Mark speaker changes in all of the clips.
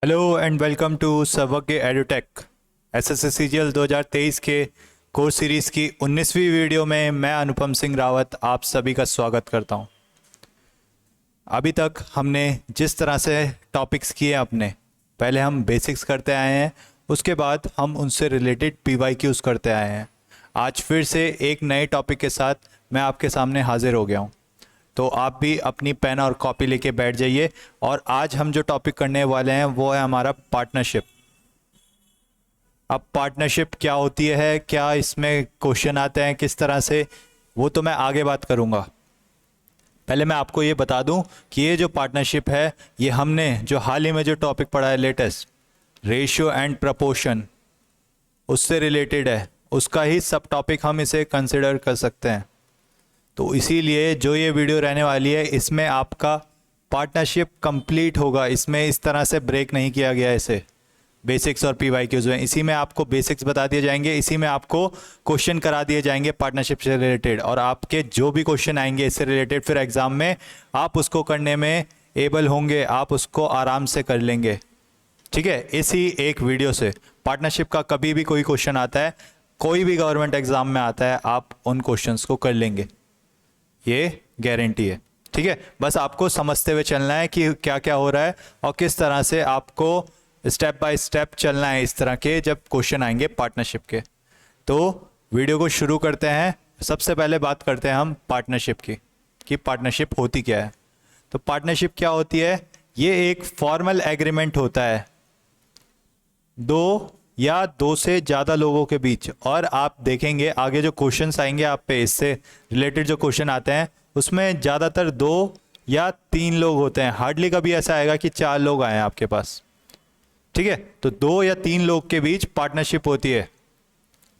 Speaker 1: Hello and welcome to सर्वज्ञ edutech SSC CGL 2023 के course series की 19वीं वीडियो में मैं अनुपम सिंह रावत आप सभी का स्वागत करता हूं। अभी तक हमने जिस तरह से टॉपिक्स किए अपने, पहले हम बेसिक्स करते आए हैं, उसके बाद हम उनसे रिलेटेड पीवाईक्यूज करते आए हैं। आज फिर से एक नए टॉपिक के साथ मैं आपके सामने हाजिर हो गया हूँ, तो आप भी अपनी पेन और कॉपी लेके बैठ जाइए। और आज हम जो टॉपिक करने वाले हैं वो है हमारा पार्टनरशिप। अब पार्टनरशिप क्या होती है, क्या इसमें क्वेश्चन आते हैं, किस तरह से, वो तो मैं आगे बात करूंगा। पहले मैं आपको ये बता दूं कि ये जो पार्टनरशिप है ये हमने जो हाल ही में जो टॉपिक पढ़ा है लेटेस्ट, रेशियो एंड प्रपोर्शन, उससे रिलेटेड है। उसका ही सब टॉपिक हम इसे कंसिडर कर सकते हैं। तो इसीलिए जो ये वीडियो रहने वाली है इसमें आपका पार्टनरशिप कंप्लीट होगा। इसमें इस तरह से ब्रेक नहीं किया गया इसे बेसिक्स और पीवाईक्यूज में। इसी में आपको बेसिक्स बता दिए जाएंगे, इसी में आपको क्वेश्चन करा दिए जाएंगे पार्टनरशिप से रिलेटेड, और आपके जो भी क्वेश्चन आएंगे इससे रिलेटेड फिर एग्जाम में आप उसको करने में एबल होंगे, आप उसको आराम से कर लेंगे। ठीक है, इसी एक वीडियो से पार्टनरशिप का कभी भी कोई क्वेश्चन आता है, कोई भी गवर्नमेंट एग्जाम में आता है, आप उन क्वेश्चंस को कर लेंगे, ये गारंटी है। ठीक है, बस आपको समझते हुए चलना है कि क्या क्या हो रहा है और किस तरह से आपको स्टेप बाय स्टेप चलना है इस तरह के जब क्वेश्चन आएंगे पार्टनरशिप के। तो वीडियो को शुरू करते हैं। सबसे पहले बात करते हैं हम पार्टनरशिप की कि पार्टनरशिप होती क्या है। तो पार्टनरशिप क्या होती है, ये एक फॉर्मल एग्रीमेंट होता है दो या दो से ज़्यादा लोगों के बीच। और आप देखेंगे आगे जो क्वेश्चंस आएंगे आप पे, इससे रिलेटेड जो क्वेश्चन आते हैं उसमें ज़्यादातर 2 या 3 लोग होते हैं। हार्डली कभी ऐसा आएगा कि 4 लोग आए आपके पास। ठीक है, तो 2 या 3 लोग के बीच पार्टनरशिप होती है।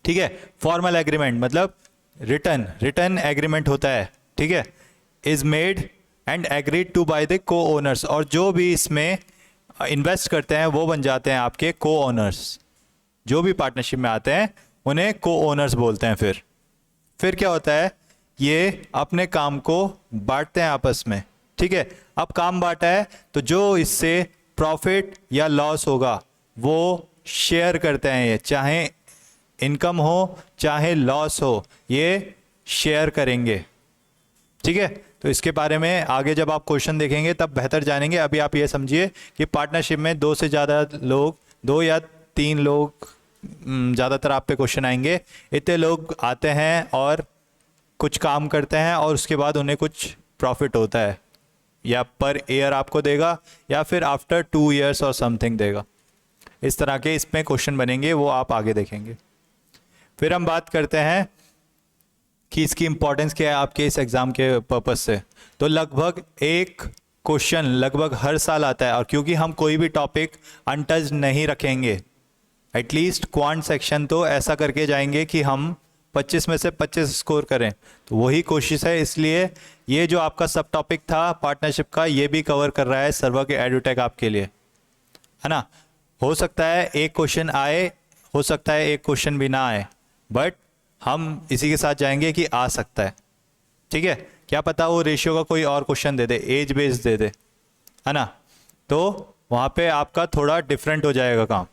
Speaker 1: ठीक है, फॉर्मल एग्रीमेंट मतलब रिटर्न एग्रीमेंट होता है। ठीक है, is made and agreed to by the co owners, और जो भी इसमें इन्वेस्ट करते हैं वो बन जाते हैं आपके को ओनर्स। जो भी पार्टनरशिप में आते हैं उन्हें को ओनर्स बोलते हैं। फिर क्या होता है, ये अपने काम को बांटते हैं आपस में। ठीक है, अब काम बांटा है तो जो इससे प्रॉफिट या लॉस होगा वो शेयर करते हैं। ये चाहे इनकम हो चाहे लॉस हो, ये शेयर करेंगे। ठीक है, तो इसके बारे में आगे जब आप क्वेश्चन देखेंगे तब बेहतर जानेंगे। अभी आप ये समझिए कि पार्टनरशिप में 2 से ज़्यादा लोग, 2 या 3 लोग ज़्यादातर आप पे क्वेश्चन आएंगे। इतने लोग आते हैं और कुछ काम करते हैं और उसके बाद उन्हें कुछ प्रॉफिट होता है, या पर ईयर आपको देगा या फिर आफ्टर 2 ईयर्स और समथिंग देगा। इस तरह के इसमें क्वेश्चन बनेंगे, वो आप आगे देखेंगे। फिर हम बात करते हैं कि इसकी इंपॉर्टेंस क्या है आपके इस एग्ज़ाम के पर्पस से। तो लगभग एक क्वेश्चन लगभग हर साल आता है, और क्योंकि हम कोई भी टॉपिक अनटच्ड नहीं रखेंगे, एटलीस्ट क्वांट सेक्शन तो ऐसा करके जाएंगे कि हम 25 में से 25 स्कोर करें, तो वही कोशिश है। इसलिए ये जो आपका सब टॉपिक था पार्टनरशिप का, ये भी कवर कर रहा है सर्वज्ञ एडुटेक आपके लिए, है ना। हो सकता है एक क्वेश्चन आए, हो सकता है एक क्वेश्चन भी ना आए, बट हम इसी के साथ जाएंगे कि आ सकता है। ठीक है, क्या पता वो रेशियो का कोई और क्वेश्चन दे दे, एज बेस्ड दे दे, है ना, तो वहाँ पे आपका थोड़ा डिफरेंट हो जाएगा काम।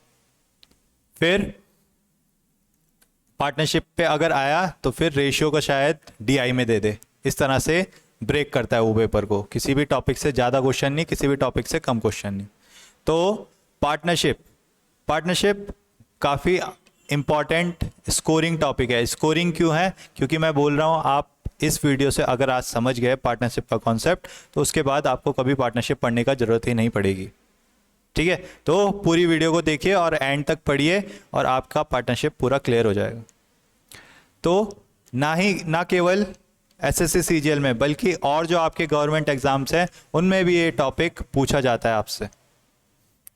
Speaker 1: फिर पार्टनरशिप पे अगर आया तो फिर रेशियो का शायद डीआई में दे दे। इस तरह से ब्रेक करता है वो पेपर को, किसी भी टॉपिक से ज़्यादा क्वेश्चन नहीं, किसी भी टॉपिक से कम क्वेश्चन नहीं। तो पार्टनरशिप काफ़ी इंपॉर्टेंट स्कोरिंग टॉपिक है। स्कोरिंग क्यों है, क्योंकि मैं बोल रहा हूँ आप इस वीडियो से अगर आज समझ गए पार्टनरशिप का कॉन्सेप्ट, तो उसके बाद आपको कभी पार्टनरशिप पढ़ने का ज़रूरत ही नहीं पड़ेगी। ठीक है, तो पूरी वीडियो को देखिए और एंड तक पढ़िए और आपका पार्टनरशिप पूरा क्लियर हो जाएगा। तो ना केवल एसएससी सीजीएल में, बल्कि और जो आपके गवर्नमेंट एग्जाम्स हैं उनमें भी ये टॉपिक पूछा जाता है आपसे।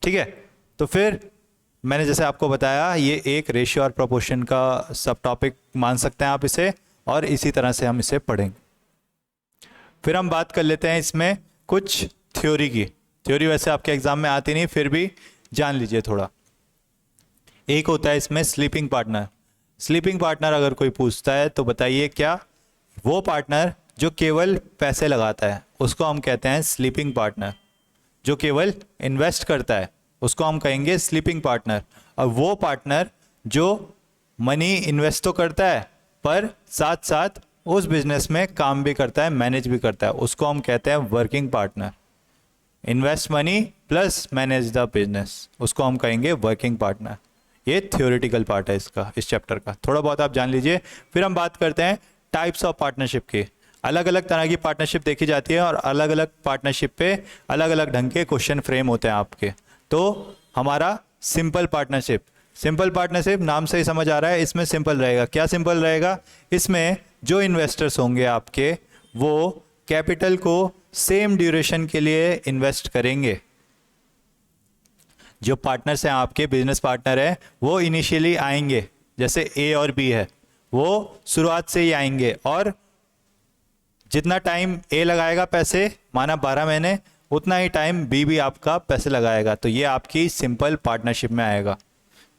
Speaker 1: ठीक है, तो फिर मैंने जैसे आपको बताया ये एक रेशियो और प्रोपोर्शन का सब टॉपिक मान सकते हैं आप इसे, और इसी तरह से हम इसे पढ़ेंगे। फिर हम बात कर लेते हैं इसमें कुछ थ्योरी की। थ्योरी वैसे आपके एग्जाम में आती नहीं, फिर भी जान लीजिए थोड़ा। एक होता है इसमें स्लीपिंग पार्टनर। स्लीपिंग पार्टनर अगर कोई पूछता है तो बताइए क्या, वो पार्टनर जो केवल पैसे लगाता है उसको हम कहते हैं स्लीपिंग पार्टनर। जो केवल इन्वेस्ट करता है उसको हम कहेंगे स्लीपिंग पार्टनर। और वो पार्टनर जो मनी इन्वेस्ट तो करता है पर साथ साथ उस बिजनेस में काम भी करता है, मैनेज भी करता है, उसको हम कहते हैं working partner. Invest money plus manage the business, उसको हम कहेंगे वर्किंग पार्टनर। ये थ्योरेटिकल पार्ट है इसका, इस चैप्टर का, थोड़ा बहुत आप जान लीजिए। फिर हम बात करते हैं टाइप्स ऑफ पार्टनरशिप की। अलग अलग तरह की पार्टनरशिप देखी जाती है और अलग अलग पार्टनरशिप पे अलग अलग ढंग के क्वेश्चन फ्रेम होते हैं आपके। तो हमारा सिंपल पार्टनरशिप, सिंपल पार्टनरशिप नाम से ही समझ आ रहा है, इसमें सिंपल रहेगा। क्या सिंपल रहेगा? इसमें जो इन्वेस्टर्स होंगे आपके वो कैपिटल को सेम ड्यूरेशन के लिए इन्वेस्ट करेंगे। जो पार्टनर्स हैं आपके, बिजनेस पार्टनर है, वो इनिशियली आएंगे, जैसे ए और बी है, वो शुरुआत से ही आएंगे और जितना टाइम ए लगाएगा पैसे, माना 12 महीने, उतना ही टाइम बी भी आपका पैसे लगाएगा। तो ये आपकी सिंपल पार्टनरशिप में आएगा।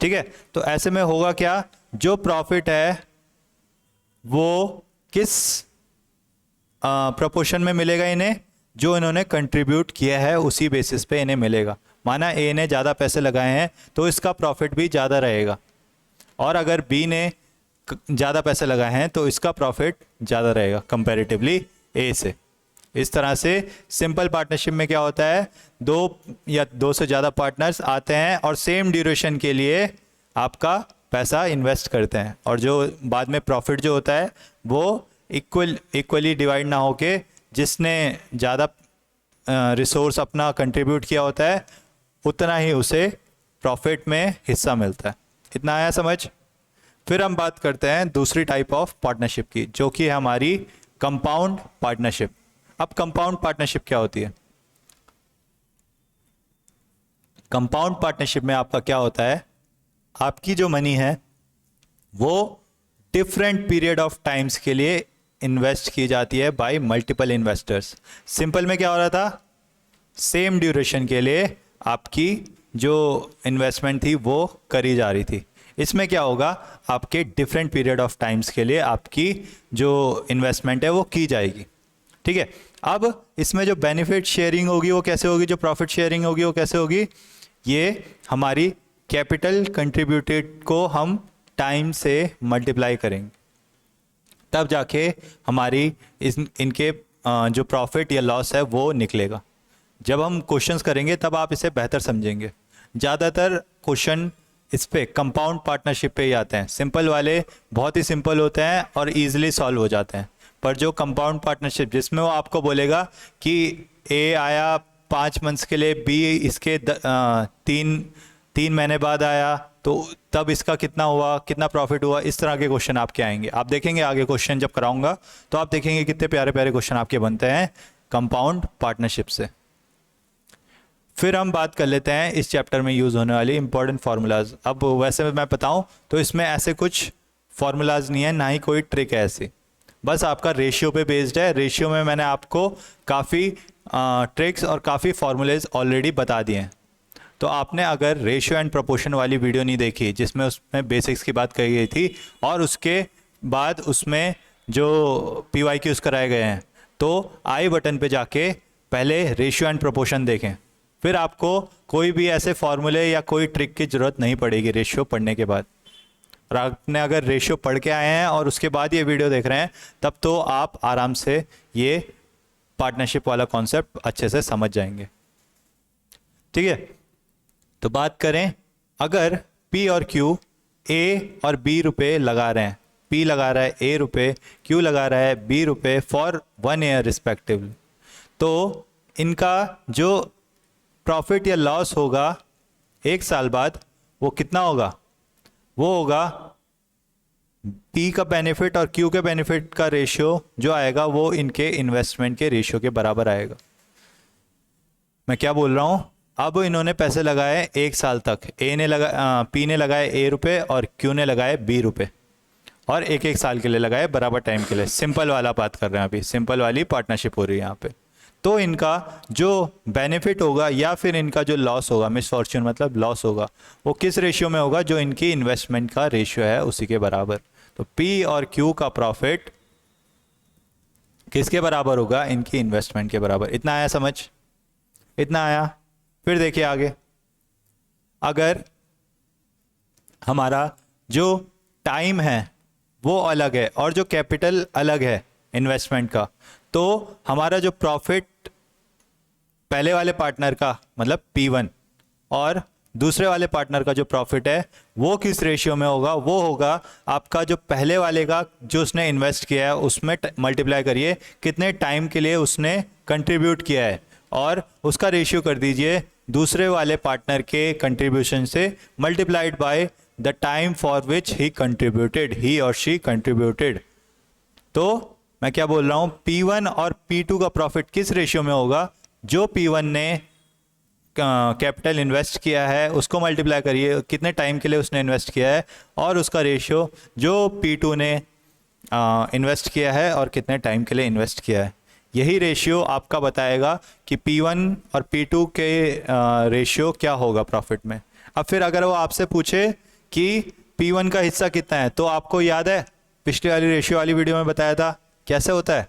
Speaker 1: ठीक है, तो ऐसे में होगा क्या, जो प्रॉफिट है वो किस प्रोपोर्शन में मिलेगा इन्हें, जो इन्होंने कंट्रीब्यूट किया है उसी बेसिस पे इन्हें मिलेगा। माना ए ने ज़्यादा पैसे लगाए हैं तो इसका प्रॉफिट भी ज़्यादा रहेगा, और अगर बी ने ज़्यादा पैसे लगाए हैं तो इसका प्रॉफिट ज़्यादा रहेगा कंपैरेटिवली ए से। इस तरह से सिंपल पार्टनरशिप में क्या होता है, दो या दो से ज़्यादा पार्टनर्स आते हैं और सेम ड्यूरेशन के लिए आपका पैसा इन्वेस्ट करते हैं, और जो बाद में प्रॉफिट जो होता है वो इक्वली डिवाइड ना होके जिसने ज़्यादा रिसोर्स अपना कंट्रीब्यूट किया होता है उतना ही उसे प्रॉफिट में हिस्सा मिलता है। इतना आया समझ? फिर हम बात करते हैं दूसरी टाइप ऑफ पार्टनरशिप की, जो कि है हमारी कंपाउंड पार्टनरशिप। अब कंपाउंड पार्टनरशिप क्या होती है? कंपाउंड पार्टनरशिप में आपका क्या होता है, आपकी जो मनी है वो डिफरेंट पीरियड ऑफ टाइम्स के लिए इन्वेस्ट की जाती है बाय मल्टीपल इन्वेस्टर्स। सिंपल में क्या हो रहा था, सेम ड्यूरेशन के लिए आपकी जो इन्वेस्टमेंट थी वो करी जा रही थी। इसमें क्या होगा, आपके डिफरेंट पीरियड ऑफ टाइम्स के लिए आपकी जो इन्वेस्टमेंट है वो की जाएगी। ठीक है, अब इसमें जो बेनिफिट शेयरिंग होगी वो कैसे होगी, जो प्रॉफिट शेयरिंग होगी वो कैसे होगी, ये हमारी कैपिटल कंट्रीब्यूटेड को हम टाइम से मल्टीप्लाई करेंगे, तब जाके हमारी इनके जो प्रॉफिट या लॉस है वो निकलेगा। जब हम क्वेश्चंस करेंगे तब आप इसे बेहतर समझेंगे। ज़्यादातर क्वेश्चन इस पे कंपाउंड पार्टनरशिप पे ही आते हैं। सिंपल वाले बहुत ही सिंपल होते हैं और इजीली सॉल्व हो जाते हैं, पर जो कंपाउंड पार्टनरशिप जिसमें वो आपको बोलेगा कि ए आया 5 मंथ्स के लिए, बी इसके 3 महीने बाद आया, तो तब इसका कितना हुआ, कितना प्रॉफिट हुआ, इस तरह के क्वेश्चन आपके आएंगे। आप देखेंगे आगे क्वेश्चन जब कराऊंगा तो आप देखेंगे कितने प्यारे प्यारे क्वेश्चन आपके बनते हैं कंपाउंड पार्टनरशिप से। फिर हम बात कर लेते हैं इस चैप्टर में यूज़ होने वाली इंपॉर्टेंट फार्मूलाज। अब वैसे मैं बताऊं तो इसमें ऐसे कुछ फार्मूलाज नहीं है, ना ही कोई ट्रिक है ऐसी, बस आपका रेशियो पे बेस्ड है। रेशियो में मैंने आपको काफ़ी ट्रिक्स और काफ़ी फार्मूलेज ऑलरेडी बता दिए हैं। तो आपने अगर रेशियो एंड प्रोपोर्शन वाली वीडियो नहीं देखी जिसमें उसमें बेसिक्स की बात कही गई थी और उसके बाद उसमें जो PYQs कराए गए हैं, तो आई बटन पे जाके पहले रेशियो एंड प्रोपोर्शन देखें, फिर आपको कोई भी ऐसे फॉर्मूले या कोई ट्रिक की ज़रूरत नहीं पड़ेगी रेशियो पढ़ने के बाद। और आपने अगर रेशियो पढ़ के आए हैं और उसके बाद ये वीडियो देख रहे हैं तब तो आप आराम से ये पार्टनरशिप वाला कॉन्सेप्ट अच्छे से समझ जाएंगे। ठीक है, तो बात करें, अगर P और Q A और B रुपए लगा रहे हैं, P लगा रहा है A रुपए, Q लगा रहा है B रुपए फॉर 1 ईयर रिस्पेक्टिवली, तो इनका जो प्रॉफिट या लॉस होगा 1 साल बाद वो कितना होगा, वो होगा P का बेनिफिट और Q के बेनिफिट का रेशियो जो आएगा वो इनके इन्वेस्टमेंट के रेशियो के बराबर आएगा। मैं क्या बोल रहा हूँ, अब इन्होंने पैसे लगाए 1 साल तक, P ने लगाए A रुपए और Q ने लगाए B रुपए, और 1-1 साल के लिए लगाए बराबर टाइम के लिए। सिंपल वाला बात कर रहे हैं, अभी सिंपल वाली पार्टनरशिप हो रही है यहाँ पे। तो इनका जो बेनिफिट होगा या फिर इनका जो लॉस होगा, मिसफॉर्च्यून मतलब लॉस होगा, वो किस रेशियो में होगा, जो इनकी इन्वेस्टमेंट का रेशियो है उसी के बराबर। तो P और Q का प्रॉफिट किसके बराबर होगा, इनकी इन्वेस्टमेंट के बराबर। इतना आया समझ, इतना आया। फिर देखिए आगे, अगर हमारा जो टाइम है वो अलग है और जो कैपिटल अलग है इन्वेस्टमेंट का, तो हमारा जो प्रॉफिट पहले वाले पार्टनर का मतलब P1 और दूसरे वाले पार्टनर का जो प्रॉफिट है वो किस रेशियो में होगा, वो होगा आपका जो पहले वाले का जो उसने इन्वेस्ट किया है उसमें मल्टीप्लाई करिए कितने टाइम के लिए उसने कंट्रीब्यूट किया है और उसका रेशियो कर दीजिए दूसरे वाले पार्टनर के कंट्रीब्यूशन से multiplied by the time for which he contributed, he और शी कंट्रीब्यूटेड। तो मैं क्या बोल रहा हूं, P1 और P2 का प्रॉफिट किस रेशियो में होगा, जो P1 ने कैपिटल इन्वेस्ट किया है उसको मल्टीप्लाई करिए कितने टाइम के लिए उसने इन्वेस्ट किया है और उसका रेशियो जो P2 ने इन्वेस्ट किया है और कितने टाइम के लिए इन्वेस्ट किया है। यही रेशियो आपका बताएगा कि P1 और P2 के रेशियो क्या होगा प्रॉफिट में। अब फिर अगर वो आपसे पूछे कि P1 का हिस्सा कितना है, तो आपको याद है पिछली वाली रेशियो वाली वीडियो में बताया था कैसे होता है,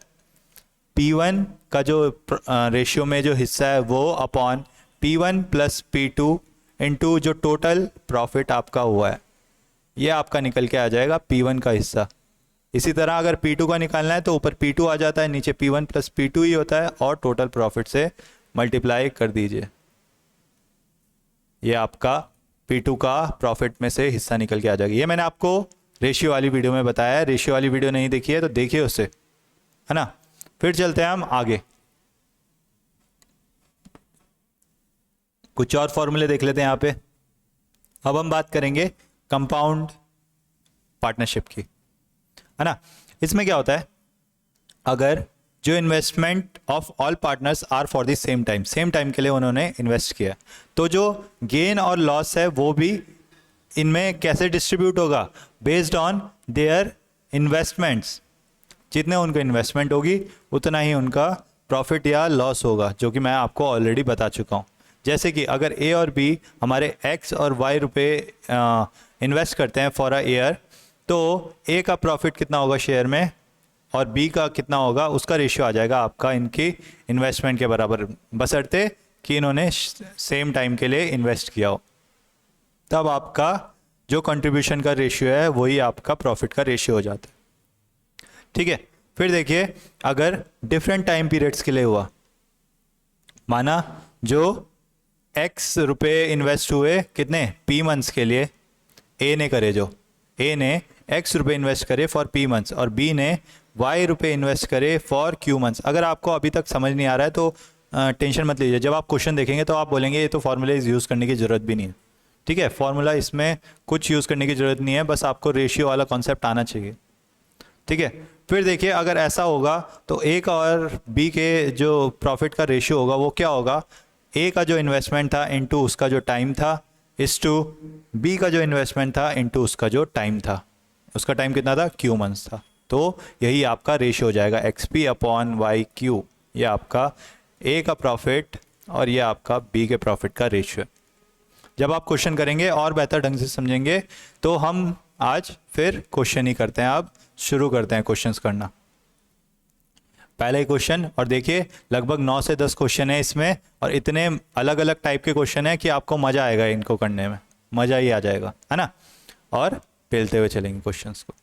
Speaker 1: P1 का जो रेशियो में जो हिस्सा है वो upon P1 plus P2 into जो टोटल प्रॉफिट आपका हुआ है, ये आपका निकल के आ जाएगा P1 का हिस्सा। इसी तरह अगर P2 का निकालना है तो ऊपर P2 आ जाता है, नीचे P1 प्लस P2 ही होता है और टोटल प्रॉफिट से मल्टीप्लाई कर दीजिए, ये आपका P2 का प्रॉफिट में से हिस्सा निकल के आ जाएगा। ये मैंने आपको रेशियो वाली वीडियो में बताया है, रेशियो वाली वीडियो नहीं देखी है तो देखिए उससे, है ना। फिर चलते हैं हम आगे, कुछ और फॉर्मूले देख लेते हैं यहाँ पे। अब हम बात करेंगे कंपाउंड पार्टनरशिप की, है ना। इसमें क्या होता है, अगर जो investment of all partners are for the same time, same time के लिए उन्होंने इन्वेस्ट किया, तो जो गेन और लॉस है वो भी इनमें कैसे डिस्ट्रीब्यूट होगा, बेस्ड ऑन देयर इन्वेस्टमेंट्स। जितने उनका इन्वेस्टमेंट होगी उतना ही उनका प्रॉफिट या लॉस होगा, जो कि मैं आपको ऑलरेडी बता चुका हूँ। जैसे कि अगर ए और बी हमारे x और y रुपए इन्वेस्ट करते हैं फॉर अ ईयर, तो ए का प्रॉफिट कितना होगा शेयर में और बी का कितना होगा, उसका रेशियो आ जाएगा आपका इनकी इन्वेस्टमेंट के बराबर, बशर्ते कि इन्होंने सेम टाइम के लिए इन्वेस्ट किया हो। तब आपका जो कंट्रीब्यूशन का रेशियो है वही आपका प्रॉफिट का रेशियो हो जाता है, ठीक है। फिर देखिए, अगर डिफरेंट टाइम पीरियड्स के लिए हुआ, माना जो x रुपए इन्वेस्ट हुए कितने P मंथ्स के लिए, A ने करे, जो A ने x रुपए इन्वेस्ट करे फॉर P मंथ्स और B ने y रुपए इन्वेस्ट करे फॉर Q मंथ्स। अगर आपको अभी तक समझ नहीं आ रहा है तो टेंशन मत लीजिए, जब आप क्वेश्चन देखेंगे तो आप बोलेंगे ये तो फॉर्मूलेज यूज़ करने की ज़रूरत भी नहीं है, ठीक है। फॉर्मूला इसमें कुछ यूज़ करने की ज़रूरत नहीं है, बस आपको रेशियो वाला कॉन्सेप्ट आना चाहिए, ठीक है। फिर देखिए, अगर ऐसा होगा तो A का और B के जो प्रॉफिट का रेशियो होगा वो क्या होगा, A का जो इन्वेस्टमेंट था इनटू उसका जो टाइम था, इस टू B का जो इन्वेस्टमेंट था इनटू उसका जो टाइम था, उसका टाइम कितना था, Q मंथ्स था। तो यही आपका रेशियो हो जाएगा XP अपॉन YQ, ये आपका A का प्रॉफिट और ये आपका B के प्रॉफिट का रेशियो। जब आप क्वेश्चन करेंगे और बेहतर ढंग से समझेंगे, तो हम आज फिर क्वेश्चन ही करते हैं, अब शुरू करते हैं क्वेश्चंस करना। पहला ही क्वेश्चन, और देखिए लगभग 9 से 10 क्वेश्चन है इसमें, और इतने अलग अलग टाइप के क्वेश्चन है कि आपको मज़ा आएगा इनको करने में, मज़ा ही आ जाएगा, है ना। और पेलते हुए चलेंगे क्वेश्चंस को।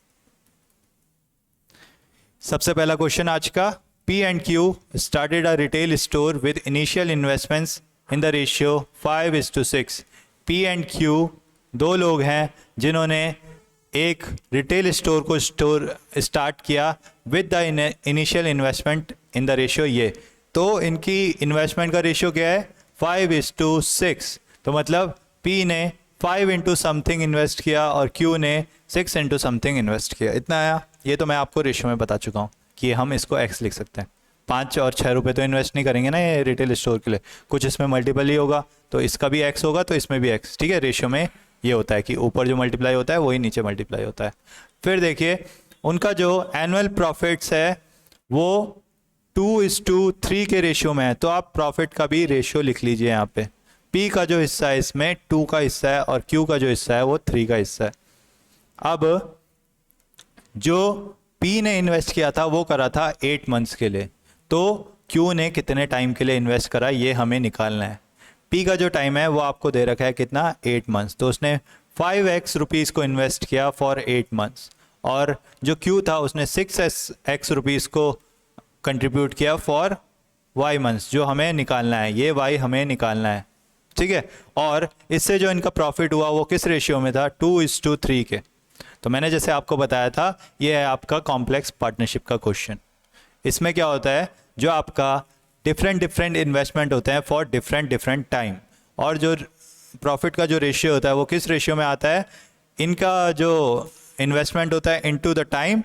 Speaker 1: सबसे पहला क्वेश्चन आज का, P&Q started a retail store with initial investments in the ratio 5:6। P&Q दो लोग हैं जिन्होंने एक रिटेल स्टोर को स्टार्ट किया with the initial investment in the ratio ये, तो इनकी इन्वेस्टमेंट का रेशियो क्या है, 5:6। तो मतलब P ने 5 इंटू समथिंग इन्वेस्ट किया और Q ने 6 इंटू समथिंग इन्वेस्ट किया, इतना आया। ये तो मैं आपको रेशियो में बता चुका हूँ कि हम इसको x लिख सकते हैं। 5 और 6 रुपये तो इन्वेस्ट नहीं करेंगे ना ये रिटेल स्टोर के लिए, कुछ इसमें मल्टीपल ही होगा, तो इसका भी x होगा तो इसमें भी x, ठीक है। रेशियो में ये होता है कि ऊपर जो मल्टीप्लाई होता है वही नीचे मल्टीप्लाई होता है। फिर देखिए, उनका जो एनुअल प्रॉफिट्स है वो 2:3 के रेशियो में है, तो आप प्रॉफिट का भी रेशियो लिख लीजिए यहाँ पे। P का जो हिस्सा है इसमें 2 का हिस्सा है और Q का जो हिस्सा है वो 3 का हिस्सा है। अब जो P ने इन्वेस्ट किया था वो करा था 8 मंथ्स के लिए, तो Q ने कितने टाइम के लिए इन्वेस्ट करा ये हमें निकालना है। पी का जो टाइम है वो आपको दे रखा है कितना, 8 मंथ्स, तो उसने 5x रुपीज़ को इन्वेस्ट किया फॉर 8 मंथ्स, और जो क्यू था उसने 6x रुपीज़ को कंट्रीब्यूट किया फॉर y मंथ्स, जो हमें निकालना है, ये y हमें निकालना है, ठीक है। और इससे जो इनका प्रॉफिट हुआ वो किस रेशियो में था, 2:3 के। तो मैंने जैसे आपको बताया था, ये है आपका कॉम्प्लेक्स पार्टनरशिप का क्वेश्चन। इसमें क्या होता है, जो आपका डिफरेंट इन्वेस्टमेंट होते हैं फॉर डिफरेंट टाइम, और जो प्रॉफिट का जो रेशियो होता है वो किस रेशियो में आता है, इनका जो इन्वेस्टमेंट होता है इनटू द टाइम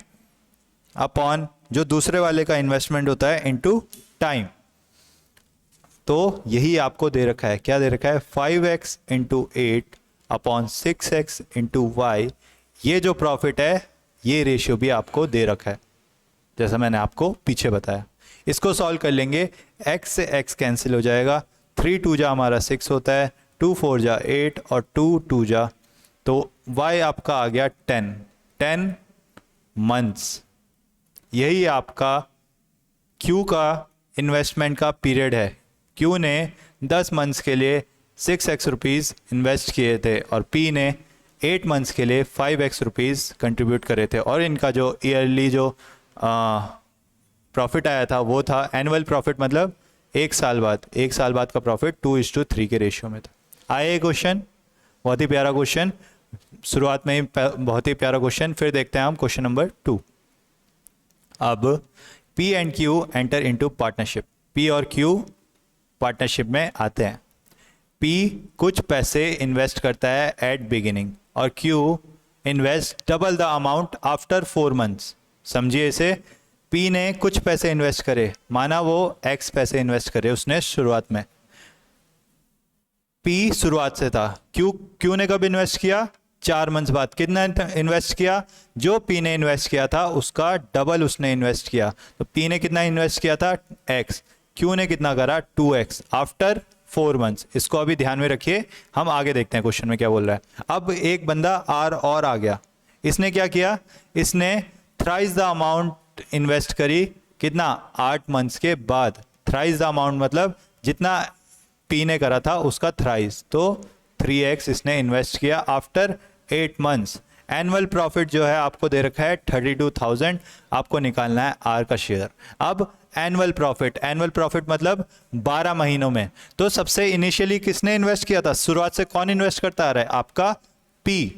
Speaker 1: अपॉन जो दूसरे वाले का इन्वेस्टमेंट होता है इनटू टाइम। तो यही आपको दे रखा है, क्या दे रखा है, 5x into 8 upon 6x into Y. ये जो प्रॉफिट है ये रेशियो भी आपको दे रखा है, जैसा मैंने आपको पीछे बताया। इसको सॉल्व कर लेंगे, x से x कैंसिल हो जाएगा, 3 2 जा हमारा 6 होता है, 2 4 जा 8 और 2 2 जा, तो y आपका आ गया 10 मंथ्स। यही आपका Q का इन्वेस्टमेंट का पीरियड है। Q ने 10 मंथ्स के लिए 6x रुपीज़ इन्वेस्ट किए थे और P ने 8 मंथ्स के लिए 5x रुपीज़ कंट्रीब्यूट करे थे, और इनका जो ईयरली जो प्रॉफिट आया था वो था एनुअल प्रॉफिट, मतलब एक साल बाद का प्रॉफिट 2:3 के रेशियो में था। आए क्वेश्चन, बहुत ही प्यारा क्वेश्चन, शुरुआत में ही बहुत ही प्यारा क्वेश्चन। फिर देखते हैं हम क्वेश्चन नंबर 2। अब P and Q enter into partnership, P और Q पार्टनरशिप में आते हैं। P कुछ पैसे इन्वेस्ट करता है एट बिगिनिंग और Q invest double the amount after 4 months. समझिए इसे, P ने कुछ पैसे इन्वेस्ट करे, माना वो X पैसे इन्वेस्ट करे उसने शुरुआत में, P शुरुआत से था, Q ने कब इन्वेस्ट किया, 4 मंथ्स बाद। कितना इन्वेस्ट किया, जो P ने इन्वेस्ट किया था उसका डबल उसने इन्वेस्ट किया। तो P ने कितना इन्वेस्ट किया था, X, Q ने कितना करा, 2x आफ्टर 4 मंथ्स। इसको अभी ध्यान में रखिए, हम आगे देखते हैं क्वेश्चन में क्या बोल रहा है। अब एक बंदा R और आ गया, इसने क्या किया, इसने थ्राइस द अमाउंट इन्वेस्ट करी, कितना, 8 मंथ्स के बाद। थ्राइस द अमाउंट मतलब जितना P ने करा था उसका थ्राइस, तो 3x इसने इन्वेस्ट किया आफ्टर 8 मंथ्स। एनुअल प्रॉफिट जो है आपको दे रखा है 32,000, आपको निकालना है R का शेयर। अब एनुअल प्रॉफिट मतलब 12 महीनों में, तो सबसे इनिशियली किसने इन्वेस्ट किया था, शुरुआत से कौन इन्वेस्ट करता आ रहा है, आपका P।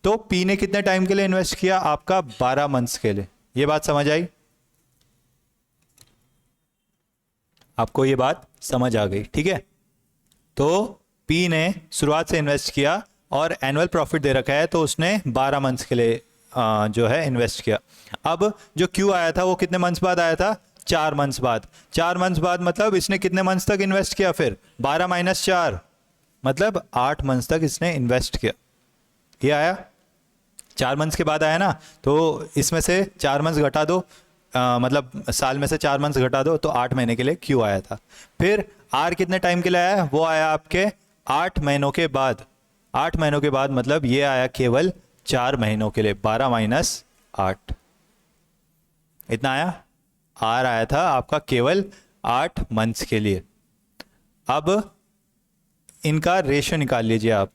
Speaker 1: तो P ने कितने टाइम के लिए इन्वेस्ट किया, आपका 12 मंथ्स के लिए। ये बात समझ आई, आपको ये बात समझ आ गई, ठीक है। तो P ने शुरुआत से इन्वेस्ट किया और एनुअल प्रॉफिट दे रखा है, तो उसने 12 मंथ्स के लिए जो है इन्वेस्ट किया। अब जो Q आया था वो कितने मंथ्स बाद आया था, 4 मंथ्स बाद। 4 मंथ्स बाद मतलब इसने कितने मंथ्स तक इन्वेस्ट किया, फिर 12 माइनस 4 मतलब 8 मंथ्स तक इसने इन्वेस्ट किया। ये आया 4 मंथ्स के बाद आया ना, तो इसमें से 4 मंथ्स घटा दो, मतलब साल में से 4 मंथ्स घटा दो, तो 8 महीने के लिए Q आया था। फिर R कितने टाइम के लिए आया, वो आया आपके 8 महीनों के बाद। 8 महीनों के बाद मतलब ये आया केवल 4 महीनों के लिए, 12 माइनस 8 इतना आया। R आया था आपका केवल 8 मंथ्स के लिए। अब इनका रेशियो निकाल लीजिए आप,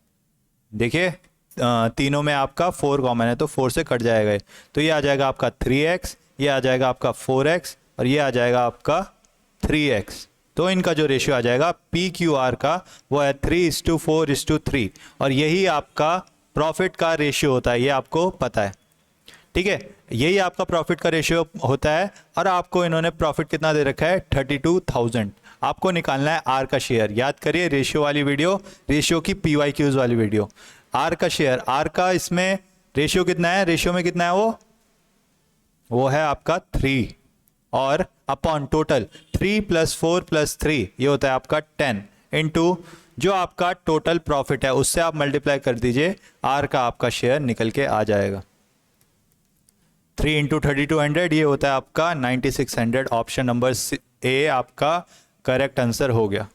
Speaker 1: देखिए तीनों में आपका 4 कॉमन है, तो 4 से कट जाएगा, तो ये आ जाएगा आपका 3x, ये आ जाएगा आपका 4x और ये आ जाएगा आपका 3x। तो इनका जो रेशियो आ जाएगा PQR का वो है 3:4:3, और यही आपका प्रॉफिट का रेशियो होता है, ये आपको पता है, ठीक है। यही आपका प्रॉफिट का रेशियो होता है, और आपको इन्होंने प्रॉफिट कितना दे रखा है, 32,000। आपको निकालना है R का शेयर। याद करिए रेशियो वाली वीडियो, रेशियो की PYQs वाली वीडियो। R का शेयर, R का इसमें रेशियो कितना है, रेशियो में कितना है, वो है आपका 3, और अपॉन टोटल 3 + 4 + 3 ये होता है आपका 10, इनटू जो आपका टोटल प्रॉफिट है उससे आप मल्टीप्लाई कर दीजिए, R का आपका शेयर निकल के आ जाएगा। 3 × 3200 ये होता है आपका 9600। ऑप्शन नंबर A आपका करेक्ट आंसर हो गया।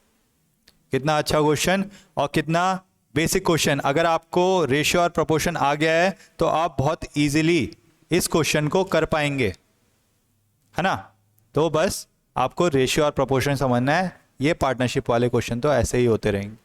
Speaker 1: कितना अच्छा क्वेश्चन और कितना बेसिक क्वेश्चन। अगर आपको रेशियो और प्रोपोर्शन आ गया है तो आप बहुत इजीली इस क्वेश्चन को कर पाएंगे, है ना। तो बस आपको रेशियो और प्रोपोर्शन समझना है, ये पार्टनरशिप वाले क्वेश्चन तो ऐसे ही होते रहेंगे।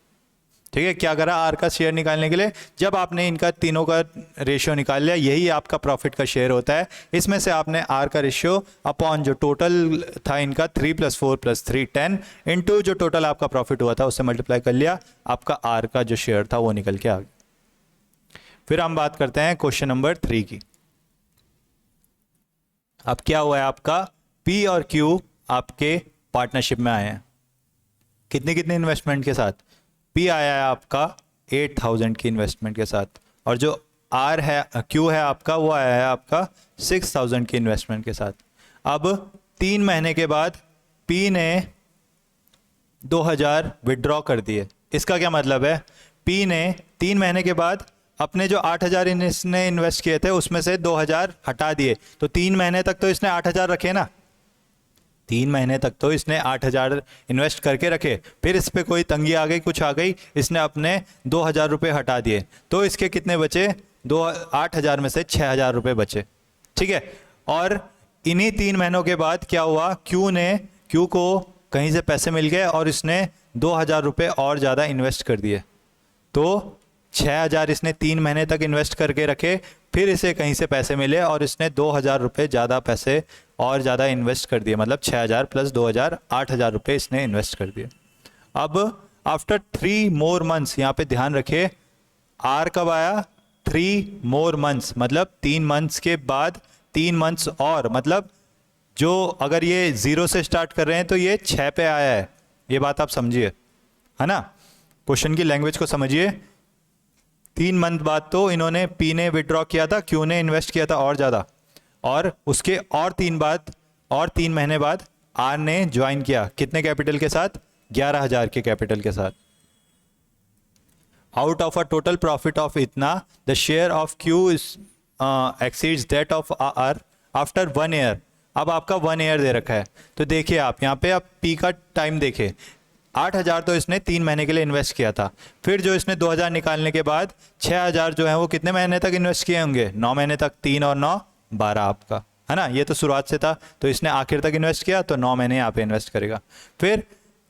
Speaker 1: ठीक है, क्या करा, आर का शेयर निकालने के लिए जब आपने इनका तीनों का रेशियो निकाल लिया, यही आपका प्रॉफिट का शेयर होता है। इसमें से आपने आर का रेशियो अपॉन जो टोटल था इनका 3 + 4 + 3 10 इनटू जो टोटल आपका प्रॉफिट हुआ था उससे मल्टीप्लाई कर लिया, आपका आर का जो शेयर था वो निकल के आ गया। फिर हम बात करते हैं क्वेश्चन नंबर 3 की। अब क्या हुआ है, आपका पी और क्यू आपके पार्टनरशिप में आए हैं। कितनी कितनी इन्वेस्टमेंट के साथ? पी आया है आपका 8000 की इन्वेस्टमेंट के साथ, और जो आर है, क्यू है आपका, वो आया है आपका 6000 की इन्वेस्टमेंट के साथ। अब 3 महीने के बाद पी ने 2000 विड्रॉ कर दिए। इसका क्या मतलब है, पी ने 3 महीने के बाद अपने जो 8000 इसने इन्वेस्ट किए थे उसमें से 2000 हटा दिए, तो 3 महीने तक तो इसने 8000 रखे ना, 3 महीने तक तो इसने 8000 इन्वेस्ट करके रखे। फिर इस पर कोई तंगी आ गई, कुछ आ गई, इसने अपने 2000 रुपये हटा दिए, तो इसके कितने बचे, 8000 में से 6000 रुपये बचे। ठीक है, और इन्हीं 3 महीनों के बाद क्या हुआ, क्यू को कहीं से पैसे मिल गए और इसने 2000 रुपये और ज़्यादा इन्वेस्ट कर दिए, तो 6000 इसने 3 महीने तक इन्वेस्ट करके रखे, फिर इसे कहीं से पैसे मिले और इसने 2000 रुपये ज़्यादा पैसे और ज़्यादा इन्वेस्ट कर दिए, मतलब 6000 + 2000 8000 रुपये इसने इन्वेस्ट कर दिए। अब आफ्टर 3 more months, यहाँ पे ध्यान रखिए, आर कब आया, 3 more months, मतलब 3 मंथ्स के बाद 3 मंथ्स और, मतलब जो अगर ये 0 से स्टार्ट कर रहे हैं तो ये 6 पे आया है। ये बात आप समझिए, है ना, क्वेश्चन की लैंग्वेज को समझिए। 3 मंथ बाद तो इन्होंने, पी ने विड्रॉ किया था, क्यू ने इन्वेस्ट किया था और ज़्यादा, और उसके और 3 महीने बाद आर ने ज्वाइन किया, कितने कैपिटल के साथ, 11000 के कैपिटल के साथ। Out of a total profit of इतना, the share of Q is exceeds that of R after 1 year. अब आपका 1 ईयर दे रखा है, तो देखिए आप यहाँ पे, आप पी का टाइम देखिए, 8000 तो इसने 3 महीने के लिए इन्वेस्ट किया था, फिर जो इसने 2000 निकालने के बाद 6000 जो है वो कितने महीने तक इन्वेस्ट किए होंगे, 9 महीने तक, 3 और 9 12 आपका, है ना। ये तो शुरुआत से था, तो इसने आखिर तक इन्वेस्ट किया, तो 9 महीने यहाँ पे इन्वेस्ट करेगा। फिर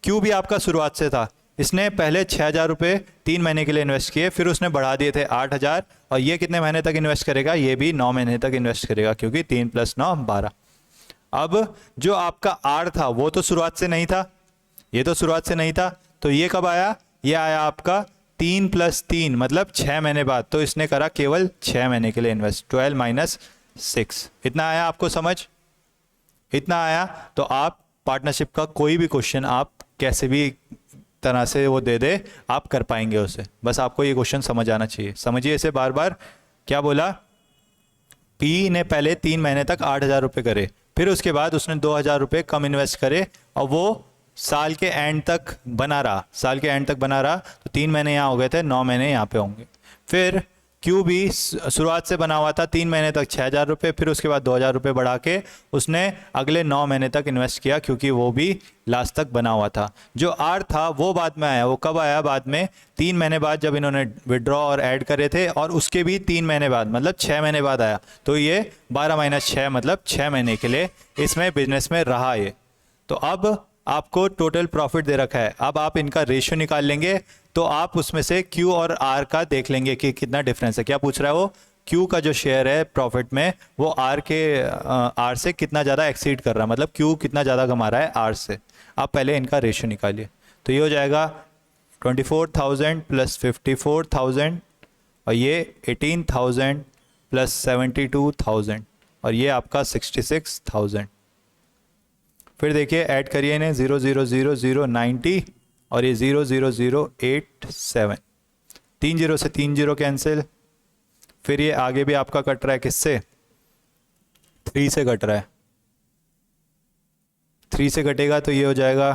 Speaker 1: क्यू भी आपका शुरुआत से था, इसने पहले 6000 रुपये 3 महीने के लिए इन्वेस्ट किए, फिर उसने बढ़ा दिए थे 8000, और ये कितने महीने तक इन्वेस्ट करेगा, ये भी 9 महीने तक इन्वेस्ट करेगा, क्योंकि 3 + 9 12। अब जो आपका आर था वो तो शुरुआत से नहीं था, ये तो शुरुआत से नहीं था, तो ये कब आया, ये आया आपका 3 + 3 मतलब 6 महीने बाद, तो इसने करा केवल 6 महीने के लिए इन्वेस्ट, 12 - 6, इतना आया आपको समझ, इतना आया। तो आप पार्टनरशिप का कोई भी क्वेश्चन आप कैसे भी तरह से वो दे आप कर पाएंगे उसे, बस आपको ये क्वेश्चन समझ आना चाहिए। समझिए इसे बार बार, क्या बोला, पी ने पहले 3 महीने तक 8000 रुपये करे, फिर उसके बाद उसने 2000 रुपये कम इन्वेस्ट करे, और वो साल के एंड तक बना रहा, तो 3 महीने यहाँ हो गए थे, 9 महीने यहाँ पे होंगे। फिर क्यू भी शुरुआत से बना हुआ था, 3 महीने तक 6000 रुपये, फिर उसके बाद 2000 रुपये बढ़ा के उसने अगले 9 महीने तक इन्वेस्ट किया, क्योंकि वो भी लास्ट तक बना हुआ था। जो आर था वो बाद में आया, वो कब आया, बाद में 3 महीने बाद, जब इन्होंने विड्रॉ और ऐड करे थे, और उसके भी 3 महीने बाद, मतलब 6 महीने बाद आया, तो ये 12 - 6 मतलब 6 महीने के लिए इसमें बिजनेस में रहा ये। तो अब आपको टोटल प्रॉफिट दे रखा है, अब आप इनका रेशियो निकाल लेंगे, तो आप उसमें से क्यू और आर का देख लेंगे कि कितना डिफरेंस है। क्या पूछ रहा है वो, क्यू का जो शेयर है प्रॉफिट में वो आर से कितना ज़्यादा एक्सीड कर रहा है, मतलब क्यू कितना ज़्यादा कमा रहा है आर से। आप पहले इनका रेशियो निकालिए, तो ये हो जाएगा 24,000 + 54,000, और ये 18,000 + 72,000, और ये आपका 66,000। फिर देखिए ऐड करिए इन्हें, 0 0 0 0 90, और ये 0 0 0 8 7, 3 0 से 3 0 कैंसिल। फिर ये आगे भी आपका कट रहा है, किससे, 3 से कट रहा है, 3 से कटेगा तो ये हो जाएगा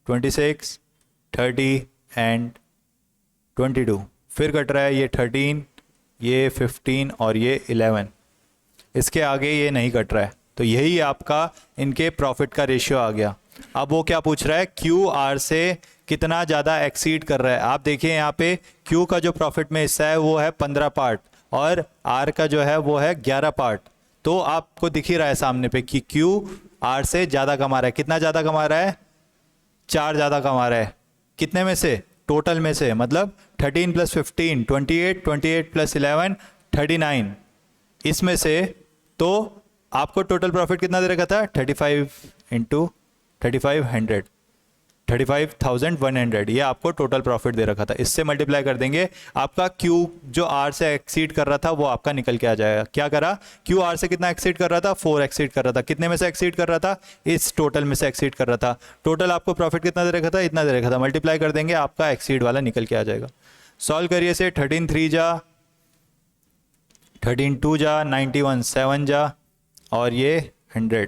Speaker 1: 26 30 एंड 22। फिर कट रहा है ये 13, ये 15 और ये 11, इसके आगे ये नहीं कट रहा है, तो यही आपका इनके प्रॉफिट का रेशियो आ गया। अब वो क्या पूछ रहा है, क्यू आर से कितना ज़्यादा एक्सीड कर रहा है। आप देखिए यहाँ पे क्यू का जो प्रॉफिट में हिस्सा है वो है 15 पार्ट, और आर का जो है वो है 11 पार्ट। तो आपको दिख ही रहा है सामने पे कि क्यू आर से ज़्यादा कमा रहा है। कितना ज़्यादा कमा रहा है, 4 ज़्यादा कमा रहा है, कितने में से? टोटल में से, मतलब 13 + 15 28, 28 + 11 39, इसमें से तो आपको टोटल प्रॉफिट कितना दे रखा था? 35 × 3500, 35,100, ये आपको टोटल प्रॉफिट दे रखा था। इससे मल्टीप्लाई कर देंगे, आपका Q जो R से एक्सीड कर रहा था वो आपका निकल के आ जाएगा। क्या करा? Q R से कितना एक्सीड कर रहा था? 4 एक्सीड कर रहा था। कितने में से एक्सीड कर रहा था? इस टोटल में से एक्सीड कर रहा था। टोटल आपको प्रॉफिट कितना दे रखा था? इतना दे रखा था। मल्टीप्लाई कर देंगे, आपका एक्सीड वाला निकल के आ जाएगा। सॉल्व करिए इसे। 13 3 जा 13 2 जा 91 7 जा और ये 100,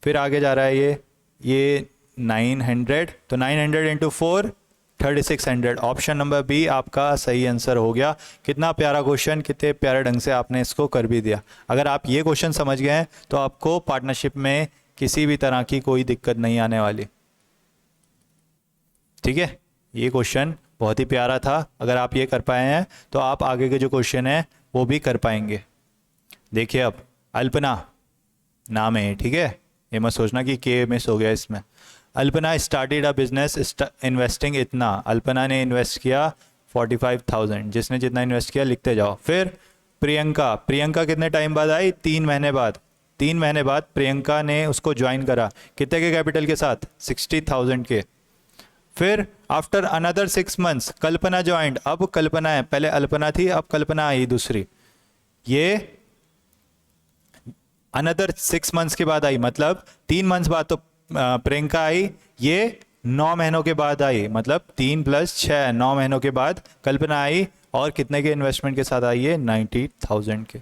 Speaker 1: फिर आगे जा रहा है ये 900, तो 900 × 4 3600। ऑप्शन नंबर बी आपका सही आंसर हो गया। कितना प्यारा क्वेश्चन, कितने प्यारे ढंग से आपने इसको कर भी दिया। अगर आप ये क्वेश्चन समझ गए हैं तो आपको पार्टनरशिप में किसी भी तरह की कोई दिक्कत नहीं आने वाली। ठीक है, ये क्वेश्चन बहुत ही प्यारा था। अगर आप ये कर पाए हैं तो आप आगे के जो क्वेश्चन हैं वो भी कर पाएंगे। देखिए, अब अल्पना नाम है, ठीक है, ये मत सोचना कि के मिस हो गया इसमें। Alpana started a business investing इतना, अल्पना ने इन्वेस्ट किया 45,000, जिसने जितना इन्वेस्ट किया लिखते जाओ। फिर प्रियंका कितने टाइम बाद आई? 3 महीने बाद। 3 महीने बाद प्रियंका ने उसको ज्वाइन करा, कितने के कैपिटल के साथ? 60,000 के। फिर आफ्टर अनदर 6 मंथ्स कल्पना ज्वाइंड, अब कल्पना है, पहले अल्पना थी, अब कल्पना आई दूसरी, ये अनदर 6 मंथ्स के बाद आई, मतलब 3 मंथ्स बाद तो प्रियंका आई, ये 9 महीनों के बाद आई, मतलब 3 + 6 9 महीनों के बाद कल्पना आई, और कितने के इन्वेस्टमेंट के साथ आई है? 90,000 के।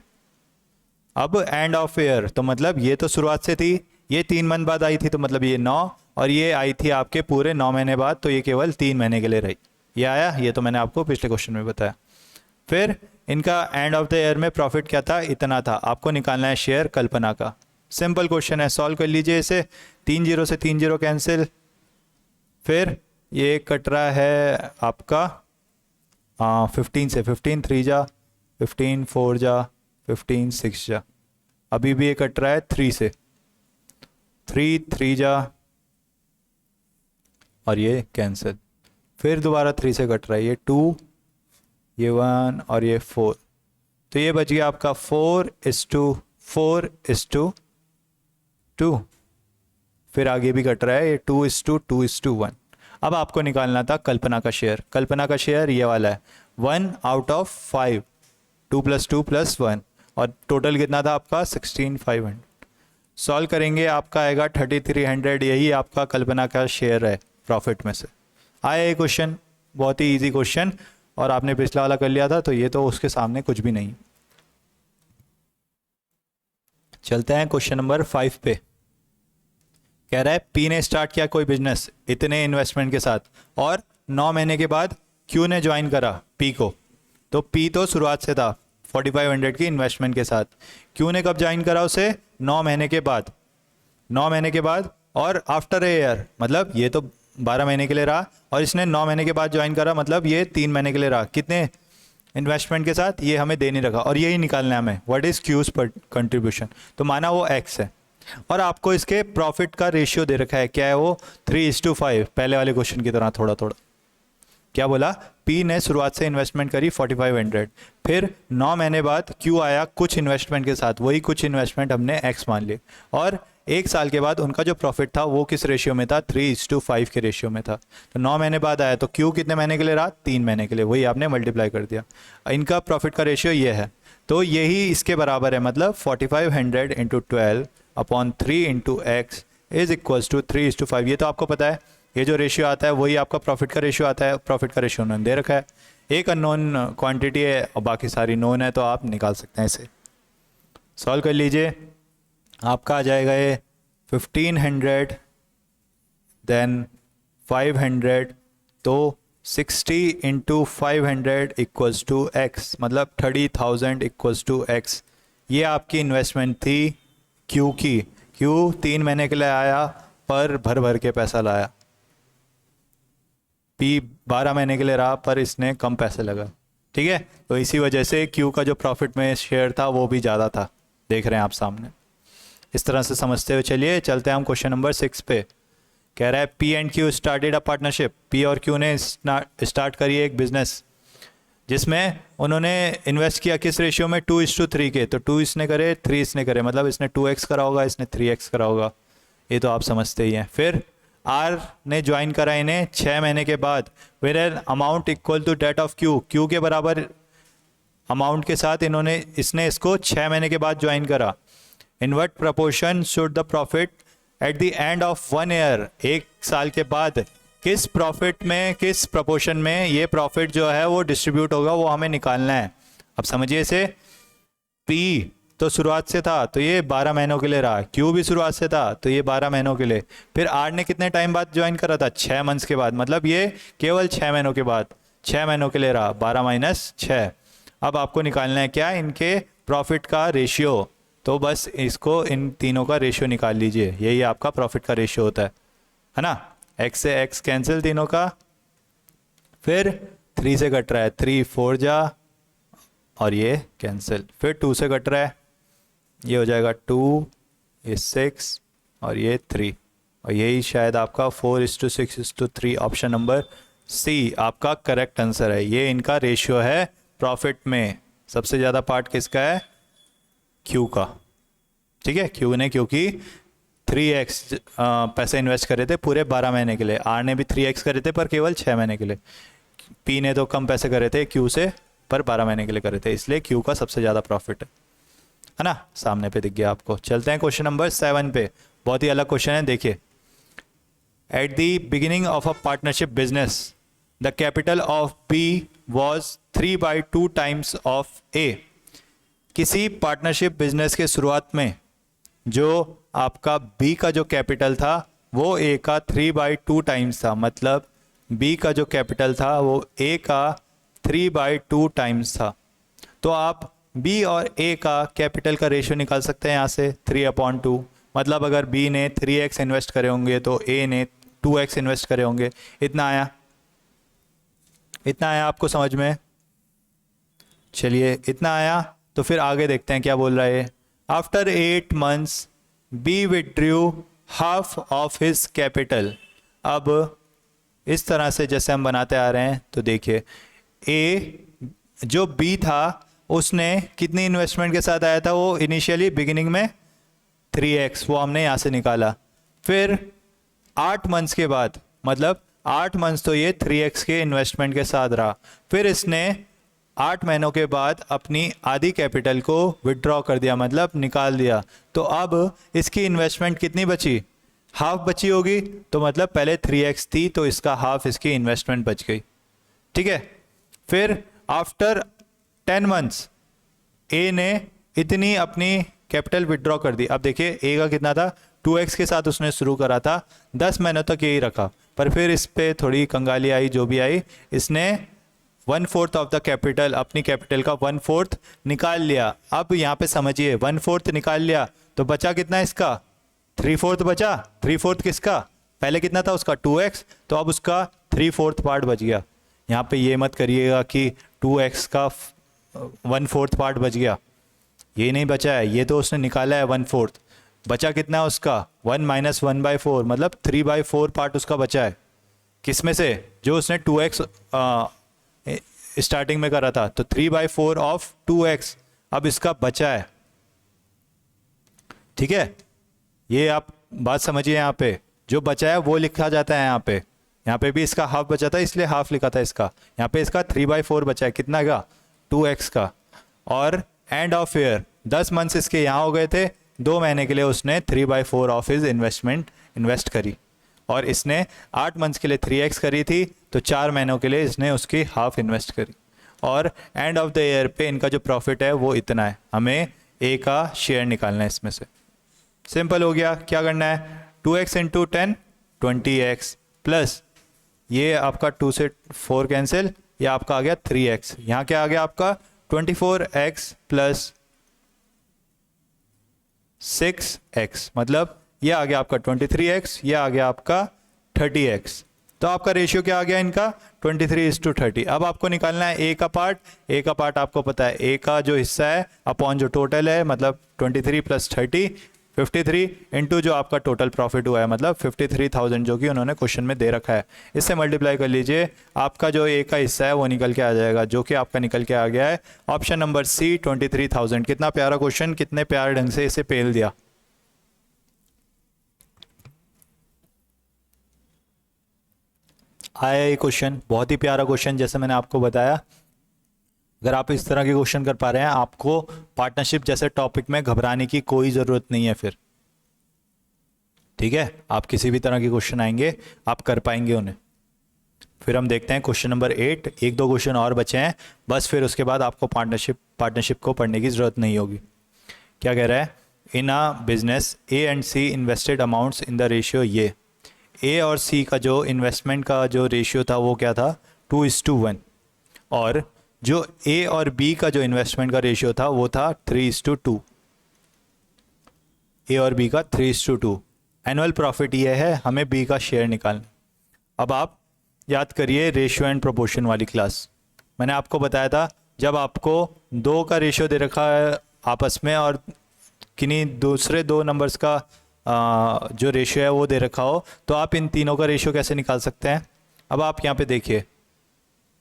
Speaker 1: अब एंड ऑफ ईयर, तो मतलब ये तो शुरुआत से थी, ये 3 मंथ बाद आई थी, तो मतलब ये 9, और ये आई थी आपके पूरे 9 महीने बाद, तो ये केवल 3 महीने के लिए रही। ये आया, ये तो मैंने आपको पिछले क्वेश्चन में बताया। फिर इनका एंड ऑफ द ईयर में प्रॉफिट क्या था? इतना था। आपको निकालना है शेयर कल्पना का। सिंपल क्वेश्चन है, सॉल्व कर लीजिए इसे। 3 0 से 3 0 कैंसिल, फिर ये कट रहा है आपका 15 से, 15 3 जा 15 4 जा 15 6 जा, अभी भी ये कट रहा है 3 से, 3 3 जा और ये कैंसिल, फिर दोबारा 3 से कट रहा है, ये 2, ये 1 और ये 4, तो ये बच गया आपका 4:4:2। फिर आगे भी कट रहा है, ये 2:2:1। अब आपको निकालना था कल्पना का शेयर। कल्पना का शेयर ये वाला है 1/5, 2 + 2 + 1, और टोटल कितना था आपका? 16,500। सॉल्व करेंगे, आपका आएगा 3,300। यही आपका कल्पना का शेयर है प्रॉफिट में से। आया ये क्वेश्चन, बहुत ही इजी क्वेश्चन, और आपने पिछला वाला कर लिया था, तो ये तो उसके सामने कुछ भी नहीं। चलते हैं क्वेश्चन नंबर 5 पे। कह रहा है पी ने स्टार्ट किया कोई बिजनेस इतने इन्वेस्टमेंट के साथ, और 9 महीने के बाद क्यू ने ज्वाइन करा पी को। तो पी तो शुरुआत से था 4,500 की इन्वेस्टमेंट के साथ। क्यू ने कब ज्वाइन करा उसे? 9 महीने के बाद। 9 महीने के बाद, और आफ्टर ए ईयर, मतलब ये तो 12 महीने के लिए रहा, और इसने 9 महीने के बाद ज्वाइन करा, मतलब ये 3 महीने के लिए रहा। कितने इन्वेस्टमेंट के साथ? ये हमें दे नहीं रखा, और यही निकालना है हमें, व्हाट इज़ क्यूज पर कंट्रीब्यूशन। तो माना वो एक्स है, और आपको इसके प्रॉफिट का रेशियो दे रखा है, क्या है वो? 3:5, पहले वाले क्वेश्चन की तरह थोड़ा थोड़ा। क्या बोला? पी ने शुरुआत से इन्वेस्टमेंट करी 4,500, फिर 9 महीने बाद क्यू आया कुछ इन्वेस्टमेंट के साथ, वही कुछ इन्वेस्टमेंट हमने एक्स मान ली, और 1 साल के बाद उनका जो प्रॉफिट था वो किस रेशियो में था? 3:5 के रेशियो में था। तो 9 महीने बाद आया, तो क्यू कितने महीने के लिए रहा? 3 महीने के लिए, वही आपने मल्टीप्लाई कर दिया। इनका प्रॉफिट का रेशियो ये है, तो यही इसके बराबर है, मतलब 4,500 × 12/3 × x इज इक्वल्स टू 3:5। ये तो आपको पता है, ये जो रेशियो आता है वही आपका प्रॉफिट का रेशियो आता है। प्रॉफिट का रेशियो उन्होंने दे रखा है, एक अननोन क्वांटिटी है और बाकी सारी नोन है, तो आप निकाल सकते हैं इसे। सॉल्व कर लीजिए, आपका आ जाएगा ये 1500 देन 500, तो 60 × 500 इक्वल्स टू x, मतलब 30,000 इक्वल्स टू x। ये आपकी इन्वेस्टमेंट थी क्यू की। क्यू 3 महीने के लिए आया, पर भर भर के पैसा लाया। पी 12 महीने के लिए रहा, पर इसने कम पैसे लगा। ठीक है, तो इसी वजह से क्यू का जो प्रॉफिट में शेयर था वो भी ज़्यादा था, देख रहे हैं आप सामने। इस तरह से समझते हुए चलिए, चलते हैं हम क्वेश्चन नंबर 6 पे। कह रहा है P and Q started a partnership, P और क्यू ने स्टार्ट करी एक बिजनेस जिसमें उन्होंने इन्वेस्ट किया किस रेशियो में, 2:3 के। तो 2 इसने करे, 3 इसने करे, मतलब इसने 2x करा होगा, इसने 3x करा होगा, ये तो आप समझते ही हैं। फिर R ने ज्वाइन करा इन्हें 6 महीने के बाद, where an amount equal to date of Q, Q के बराबर अमाउंट के साथ इसने इसको 6 महीने के बाद ज्वाइन करा। In what proportion should the profit at the end of 1 year, 1 साल के बाद किस प्रॉफिट में, किस प्रपोर्शन में ये प्रॉफिट जो है वो डिस्ट्रीब्यूट होगा, वो हमें निकालना है। अब समझिए इसे, P तो शुरुआत से था तो ये 12 महीनों के लिए रहा, Q भी शुरुआत से था तो ये 12 महीनों के लिए, फिर R ने कितने टाइम बाद ज्वाइन करा था, 6 मंथ्स के बाद, मतलब ये केवल 6 महीनों के बाद, 6 महीनों के लिए रहा, 12 माइनस 6। अब आपको निकालना है क्या, इनके प्रॉफिट का रेशियो। तो बस इसको इन तीनों का रेशियो निकाल लीजिए, यही आपका प्रॉफिट का रेशियो होता है ना। x से x कैंसिल तीनों का, फिर 3 से कट रहा है, 3 4 जा और ये कैंसिल, फिर 2 से कट रहा है, ये हो जाएगा 2, ये 6 और ये 3, और यही शायद आपका 4:6:3, ऑप्शन नंबर सी आपका करेक्ट आंसर है। ये इनका रेशियो है प्रॉफिट में। सबसे ज़्यादा पार्ट किसका है, क्यू का, ठीक है। क्यू ने क्योंकि 3x पैसे इन्वेस्ट करे थे पूरे 12 महीने के लिए, आर ने भी 3x करे थे पर केवल 6 महीने के लिए, पी ने तो कम पैसे करे थे क्यू से पर 12 महीने के लिए करे थे, इसलिए क्यू का सबसे ज़्यादा प्रॉफिट है ना। सामने पे दिख गया आपको। चलते हैं क्वेश्चन नंबर 7 पे, बहुत ही अलग क्वेश्चन है, देखिए। At the beginning of a partnership business the capital of B was 3/2 times of A. किसी पार्टनरशिप बिजनेस के शुरुआत में जो आपका बी का जो कैपिटल था वो ए का 3/2 टाइम्स था, मतलब बी का जो कैपिटल था वो ए का 3/2 टाइम्स था। तो आप बी और ए का कैपिटल का रेशियो निकाल सकते हैं यहाँ से, 3/2, मतलब अगर बी ने 3x इन्वेस्ट करे होंगे तो ए ने 2x इन्वेस्ट करे होंगे। इतना आया, इतना आया आपको समझ में? चलिए इतना आया तो फिर आगे देखते हैं क्या बोल रहा है। After 8 months be withdrew half of his capital. अब इस तरह से जैसे हम बनाते आ रहे हैं तो देखिए, ए जो बी था उसने कितनी इन्वेस्टमेंट के साथ आया था, वो इनिशियली बिगिनिंग में 3x, वो हमने यहाँ से निकाला। फिर 8 मंथ्स के बाद, मतलब 8 मंथ्स तो ये 3x के इन्वेस्टमेंट के साथ रहा। फिर इसने 8 महीनों के बाद अपनी आधी कैपिटल को विड्रॉ कर दिया, मतलब निकाल दिया। तो अब इसकी इन्वेस्टमेंट कितनी बची, हाफ बची होगी, तो मतलब पहले 3x थी तो इसका हाफ इसकी इन्वेस्टमेंट बच गई, ठीक है। फिर आफ्टर 10 मंथ्स ए ने इतनी अपनी कैपिटल विड्रॉ कर दी। अब देखिए ए का कितना था, 2x के साथ उसने शुरू करा था, 10 महीनों तक यही रखा, पर फिर इस पे थोड़ी कंगाली आई, जो भी आई, इसने 1/4 ऑफ द कैपिटल, अपनी कैपिटल का 1/4 निकाल लिया। अब यहाँ पे समझिए 1/4 निकाल लिया तो बचा कितना इसका, 3/4 बचा। 3/4 किसका, पहले कितना था उसका 2x, तो अब उसका 3/4 पार्ट बच गया। यहाँ पे ये मत करिएगा कि 2x का 1/4 पार्ट बच गया, ये नहीं बचा है, ये तो उसने निकाला है 1/4। बचा कितना उसका, 1 - 1/4, मतलब 3/4 पार्ट उसका बचा है। किस में से, जो उसने 2x स्टार्टिंग में करा था, तो 3/4 ऑफ 2x अब इसका बचा है, ठीक है। ये आप बात समझिए, यहाँ पे जो बचा है वो लिखा जाता है। यहाँ पे भी इसका हाफ बचा था इसलिए हाफ लिखा था इसका। यहाँ पे इसका 3/4 बचा है, कितना का, 2x का। और एंड ऑफ ईयर 10 मंथ्स इसके यहाँ हो गए थे, 2 महीने के लिए उसने 3/4 ऑफ हिज इन्वेस्टमेंट इन्वेस्ट करी, और इसने 8 मंथ्स के लिए 3x करी थी, तो 4 महीनों के लिए इसने उसकी हाफ इन्वेस्ट करी। और एंड ऑफ द ईयर पे इनका जो प्रॉफिट है वो इतना है, हमें ए का शेयर निकालना है इसमें से। सिंपल हो गया, क्या करना है, 2x × 10 20x, प्लस ये आपका 2 से 4 कैंसिल, ये आपका आ गया 3x, यहाँ क्या आ गया आपका 24x प्लस 6x, मतलब ये आ गया आपका 23x, ये आ गया आपका 30x। तो आपका रेशियो क्या आ गया इनका, 23:30। अब आपको निकालना है ए का पार्ट। ए का पार्ट आपको पता है, ए का जो हिस्सा है अपॉन जो टोटल है, मतलब 23 + 30 53 इंटू जो आपका टोटल प्रॉफिट हुआ है, मतलब 53,000 जो कि उन्होंने क्वेश्चन में दे रखा है, इससे मल्टीप्लाई कर लीजिए, आपका जो ए का हिस्सा है वो निकल के आ जाएगा, जो कि आपका निकल के आ गया है ऑप्शन नंबर सी 23,000। कितना प्यारा क्वेश्चन, कितने प्यारे ढंग से इसे पेल दिया। आया ये क्वेश्चन, बहुत ही प्यारा क्वेश्चन, जैसे मैंने आपको बताया। अगर आप इस तरह के क्वेश्चन कर पा रहे हैं, आपको पार्टनरशिप जैसे टॉपिक में घबराने की कोई ज़रूरत नहीं है फिर, ठीक है। आप किसी भी तरह के क्वेश्चन आएंगे आप कर पाएंगे उन्हें। फिर हम देखते हैं क्वेश्चन नंबर 8, एक दो क्वेश्चन और बचे हैं बस, फिर उसके बाद आपको पार्टनरशिप को पढ़ने की ज़रूरत नहीं होगी। क्या कह रहा है, in a business A and C invested amounts in the ratio, ये ए और सी का जो इन्वेस्टमेंट का जो रेशियो था वो क्या था, 2:1, और जो ए और बी का जो इन्वेस्टमेंट का रेशियो था वो था 3:2। ए और बी का 3:2। एनुअल प्रॉफिट ये है, हमें बी का शेयर निकालना। अब आप याद करिए रेशियो एंड प्रोपोर्शन वाली क्लास, मैंने आपको बताया था जब आपको दो का रेशियो दे रखा है आपस में और किन्हीं दूसरे दो नंबर्स का जो रेशियो है वो दे रखा हो, तो आप इन तीनों का रेशियो कैसे निकाल सकते हैं। अब आप यहाँ पे देखिए,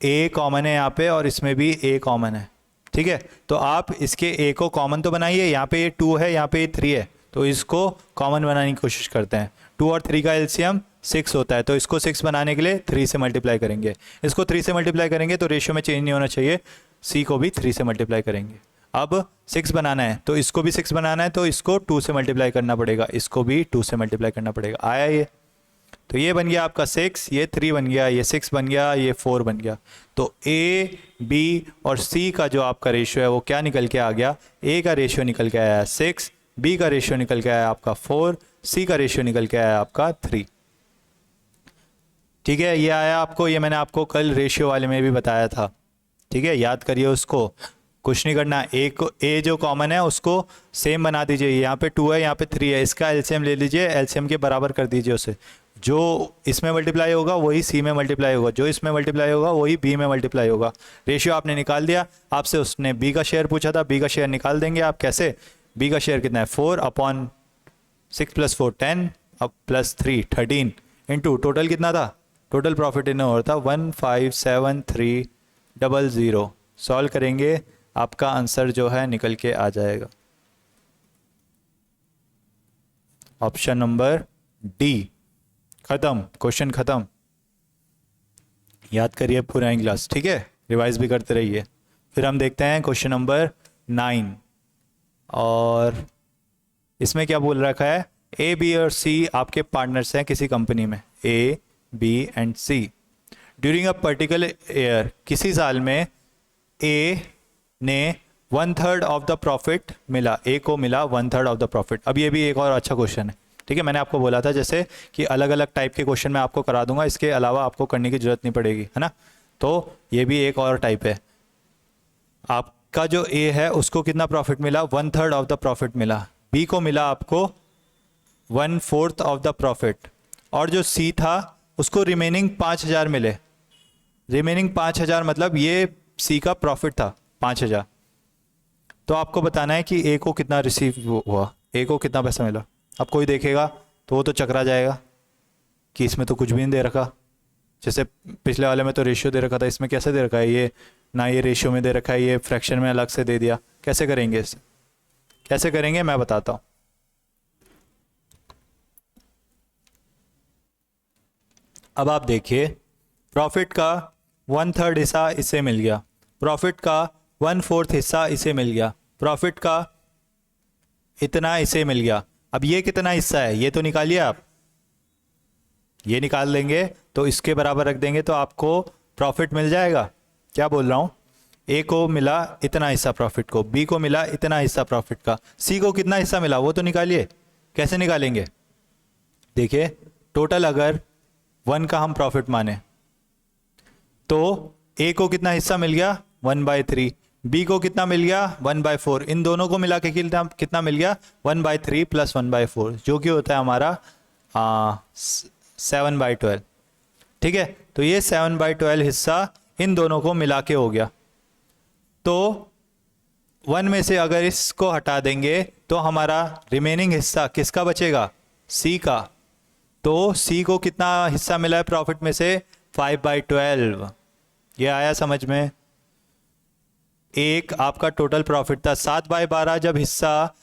Speaker 1: ए कॉमन है यहाँ पे और इसमें भी ए कॉमन है, ठीक है। तो आप इसके ए को कॉमन तो बनाइए, यहाँ पे ये 2 है, यहाँ पे ये 3 है, तो इसको कॉमन बनाने की कोशिश करते हैं। 2 और 3 का एलसीएम 6 होता है, तो इसको 6 बनाने के लिए 3 से मल्टीप्लाई करेंगे, इसको 3 से मल्टीप्लाई करेंगे तो रेशियो में चेंज नहीं होना चाहिए, सी को भी 3 से मल्टीप्लाई करेंगे। अब 6 बनाना है तो इसको भी 6 बनाना है, तो इसको 2 से मल्टीप्लाई करना पड़ेगा, इसको भी 2 से मल्टीप्लाई करना पड़ेगा। आया ये, तो ये बन गया आपका 6, ये 3 बन गया, ये 6 बन गया, ये 4 बन गया। तो ए बी और सी का जो आपका रेशियो है वो क्या निकल के आ गया, ए का रेशियो निकल के आया 6, बी का रेशियो निकल के आया आपका 4, सी का रेशियो निकल के आया आपका 3, ठीक है। ये आया आपको, ये मैंने आपको कल रेशियो वाले में भी बताया था, ठीक है, याद करिए उसको, कुछ नहीं करना। ए जो कॉमन है उसको सेम बना दीजिए, यहाँ पे 2 है, यहाँ पे 3 है, इसका एलसीएम ले लीजिए, एलसीएम के बराबर कर दीजिए उसे, जो इसमें मल्टीप्लाई होगा वही सी में मल्टीप्लाई होगा, जो इसमें मल्टीप्लाई होगा वही बी में मल्टीप्लाई होगा। रेशियो आपने निकाल दिया, आपसे उसने बी का शेयर पूछा था, बी का शेयर निकाल देंगे आप। कैसे, बी का शेयर कितना है, 4/6 + 4 10, अब +3 13, इंटू टोटल कितना था, टोटल प्रॉफिट इन ओवर था 157300। सॉल्व करेंगे, आपका आंसर जो है निकल के आ जाएगा ऑप्शन नंबर डी। खत्म, क्वेश्चन खत्म। याद करिए पूरा क्लास, ठीक है, रिवाइज भी करते रहिए। फिर हम देखते हैं क्वेश्चन नंबर 9, और इसमें क्या बोल रखा है, ए बी और सी आपके पार्टनर्स हैं किसी कंपनी में, A B and C. During a particular year, किसी साल में ए ने 1/3 ऑफ द प्रॉफिट मिला, ए को मिला 1/3 ऑफ द प्रॉफिट। अब ये भी एक और अच्छा क्वेश्चन है, ठीक है। मैंने आपको बोला था जैसे कि अलग अलग टाइप के क्वेश्चन मैं आपको करा दूंगा, इसके अलावा आपको करने की जरूरत नहीं पड़ेगी, है ना। तो ये भी एक और टाइप है। आपका जो ए है उसको कितना प्रॉफिट मिला, 1/3 ऑफ द प्रॉफिट मिला। बी को मिला आपको 1/4 ऑफ द प्रॉफिट, और जो सी था उसको रिमेनिंग 5,000 मिले। रिमेनिंग 5,000 मतलब ये सी का प्रॉफिट था 5,000। तो आपको बताना है कि ए को कितना रिसीव हुआ, ए को कितना पैसा मिला। अब कोई देखेगा तो वो तो चकरा जाएगा कि इसमें तो कुछ भी नहीं दे रखा, जैसे पिछले वाले में तो रेशियो दे रखा था, इसमें कैसे दे रखा है, ये ना ये रेशियो में दे रखा है, ये फ्रैक्शन में अलग से दे दिया। कैसे करेंगे इसे, कैसे करेंगे मैं बताता हूँ। अब आप देखिए, प्रॉफिट का 1/3 हिस्सा इसे मिल गया, प्रॉफिट का 1/4 हिस्सा इसे मिल गया, प्रॉफिट का इतना इसे मिल गया। अब ये कितना हिस्सा है ये तो निकालिए आप, ये निकाल लेंगे तो इसके बराबर रख देंगे तो आपको प्रॉफिट मिल जाएगा। क्या बोल रहा हूँ, ए को मिला इतना हिस्सा प्रॉफिट को, बी को मिला इतना हिस्सा प्रॉफिट का, सी को कितना हिस्सा मिला वो तो निकालिए। कैसे निकालेंगे, देखिए टोटल अगर 1 का हम प्रॉफिट माने तो ए को कितना हिस्सा मिल गया 1/3, बी को कितना मिल गया 1/4, इन दोनों को मिला के कितना मिल गया 1/3 + 1/4, जो कि होता है हमारा 7/12। ठीक है, तो ये 7/12 हिस्सा इन दोनों को मिला के हो गया। तो 1 में से अगर इसको हटा देंगे तो हमारा रिमेनिंग हिस्सा किसका बचेगा? सी का। तो सी को कितना हिस्सा मिला है प्रॉफिट में से? 5/12। ये आया समझ में? एक आपका टोटल प्रॉफिट था, 7/12 जब हिस्सा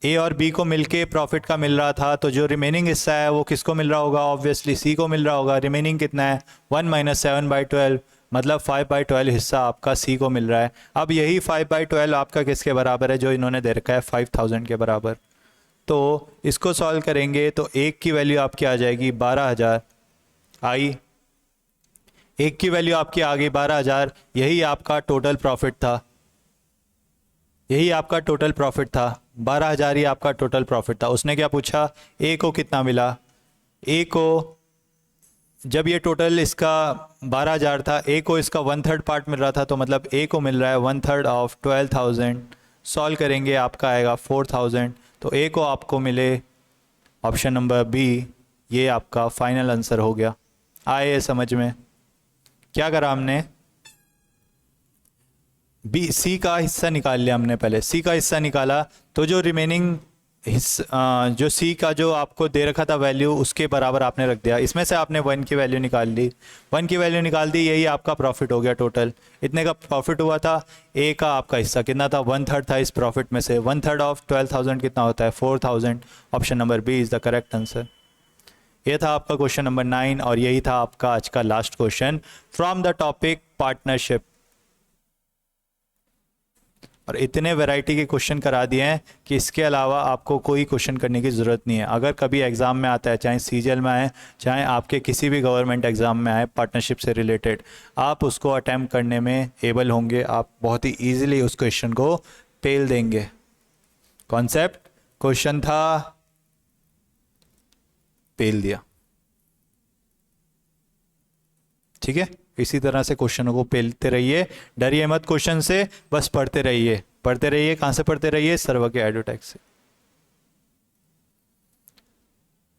Speaker 1: ए और बी को मिलके प्रॉफिट का मिल रहा था, तो जो रिमेनिंग हिस्सा है वो किसको मिल रहा होगा? ऑब्वियसली सी को मिल रहा होगा। रिमेनिंग कितना है? 1 - 7/12, मतलब 5/12 हिस्सा आपका सी को मिल रहा है। अब यही 5/12 आपका किसके बराबर है? जो इन्होंने दे रखा है 5000 के बराबर। तो इसको सॉल्व करेंगे तो एक की वैल्यू आपकी आ जाएगी 12,000 आई। एक की वैल्यू आपकी आ गई 12,000। यही आपका टोटल प्रॉफिट था, यही आपका टोटल प्रॉफिट था। 12,000 ही आपका टोटल प्रॉफिट था। उसने क्या पूछा? ए को कितना मिला? ए को जब ये टोटल इसका 12,000 था, ए को इसका 1/3 पार्ट मिल रहा था, तो मतलब ए को मिल रहा है 1/3 ऑफ 12,000। सॉल्व करेंगे आपका आएगा 4,000। तो ए को आपको मिले ऑप्शन नंबर बी, ये आपका फाइनल आंसर हो गया। आए समझ में? क्या करा हमने? बी सी का हिस्सा निकाल लिया हमने। पहले सी का हिस्सा निकाला तो जो रिमेनिंग हिस्सा जो सी का जो आपको दे रखा था वैल्यू, उसके बराबर आपने रख दिया। इसमें से आपने 1 की वैल्यू निकाल ली, 1 की वैल्यू निकाल दी, यही आपका प्रॉफिट हो गया। टोटल इतने का प्रॉफिट हुआ था। ए का आपका हिस्सा कितना था? 1/3 था इस प्रॉफिट में से। 1/3 ऑफ 12,000 कितना होता है? 4,000। Option number B is the correct answer. ये था आपका क्वेश्चन नंबर 9 और यही था आपका आज का last question from the topic partnership. और इतने वैरायटी के क्वेश्चन करा दिए हैं कि इसके अलावा आपको कोई क्वेश्चन करने की ज़रूरत नहीं है। अगर कभी एग्ज़ाम में आता है, चाहे सीजीएल में आए, चाहे आपके किसी भी गवर्नमेंट एग्ज़ाम में आए पार्टनरशिप से रिलेटेड, आप उसको अटैम्प्ट करने में एबल होंगे। आप बहुत ही ईजिली उस क्वेश्चन को पेल देंगे। कॉन्सेप्ट क्वेश्चन था, पेल दिया। ठीक है, इसी तरह से क्वेश्चनों को पेलते रहिए, डरिए मत क्वेश्चन से, बस पढ़ते रहिए, पढ़ते रहिए। कहां से पढ़ते रहिए? सर्वर के एडोटेक से।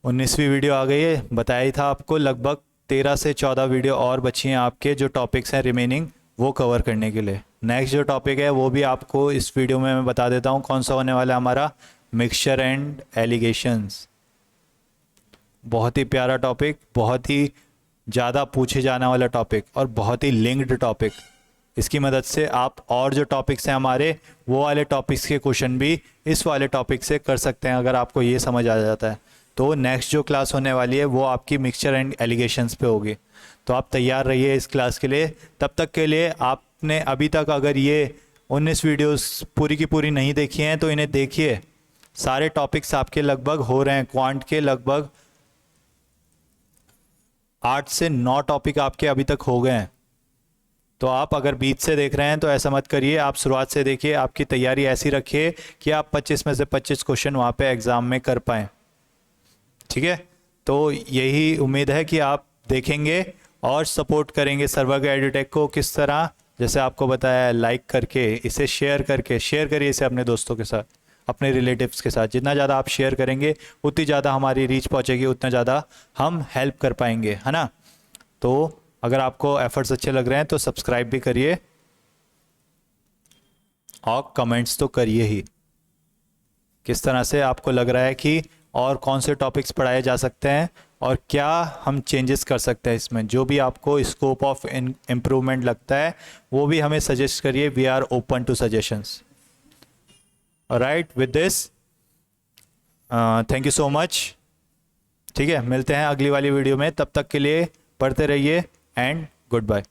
Speaker 1: 19वीं वीडियो आ गई है, बताया ही था आपको। लगभग 13 से 14 वीडियो और बची हैं आपके, जो टॉपिक्स हैं रिमेनिंग वो कवर करने के लिए। नेक्स्ट जो टॉपिक है वो भी आपको इस वीडियो में मैं बता देता हूँ कौन सा होने वाला है हमारा, मिक्सचर एंड एलिगेशंस। बहुत ही प्यारा टॉपिक, बहुत ही ज़्यादा पूछे जाने वाला टॉपिक और बहुत ही लिंक्ड टॉपिक। इसकी मदद से आप और जो टॉपिक्स हैं हमारे, वो वाले टॉपिक्स के क्वेश्चन भी इस वाले टॉपिक से कर सकते हैं, अगर आपको ये समझ आ जाता है। तो नेक्स्ट जो क्लास होने वाली है वो आपकी मिक्सचर एंड एलिगेशंस पे होगी। तो आप तैयार रहिए इस क्लास के लिए। तब तक के लिए आपने अभी तक अगर ये 19 वीडियोस पूरी की पूरी नहीं देखी हैं तो इन्हें देखिए। सारे टॉपिक्स आपके लगभग हो रहे हैं। क्वांट के लगभग 8 से 9 टॉपिक आपके अभी तक हो गए हैं। तो आप अगर बीच से देख रहे हैं तो ऐसा मत करिए, आप शुरुआत से देखिए। आपकी तैयारी ऐसी रखिए कि आप 25 में से 25 क्वेश्चन वहाँ पे एग्ज़ाम में कर पाएँ। ठीक है, तो यही उम्मीद है कि आप देखेंगे और सपोर्ट करेंगे सर्वर एडुटेक को। किस तरह? जैसे आपको बताया, लाइक करके, इसे शेयर करके, शेयर करिए इसे अपने दोस्तों के साथ, अपने रिलेटिव्स के साथ। जितना ज़्यादा आप शेयर करेंगे उतनी ज़्यादा हमारी रीच पहुँचेगी, उतना ज़्यादा हम हेल्प कर पाएंगे, है ना। तो अगर आपको एफर्ट्स अच्छे लग रहे हैं तो सब्सक्राइब भी करिए और कमेंट्स तो करिए ही। किस तरह से आपको लग रहा है कि और कौन से टॉपिक्स पढ़ाए जा सकते हैं और क्या हम चेंजेस कर सकते हैं इसमें। जो भी आपको स्कोप ऑफ इम्प्रूवमेंट लगता है वो भी हमें सजेस्ट करिए। We are open to suggestions. Right, with this thank you so much. ठीक है, मिलते हैं अगली वाली वीडियो में। तब तक के लिए पढ़ते रहिए एंड गुड बाय।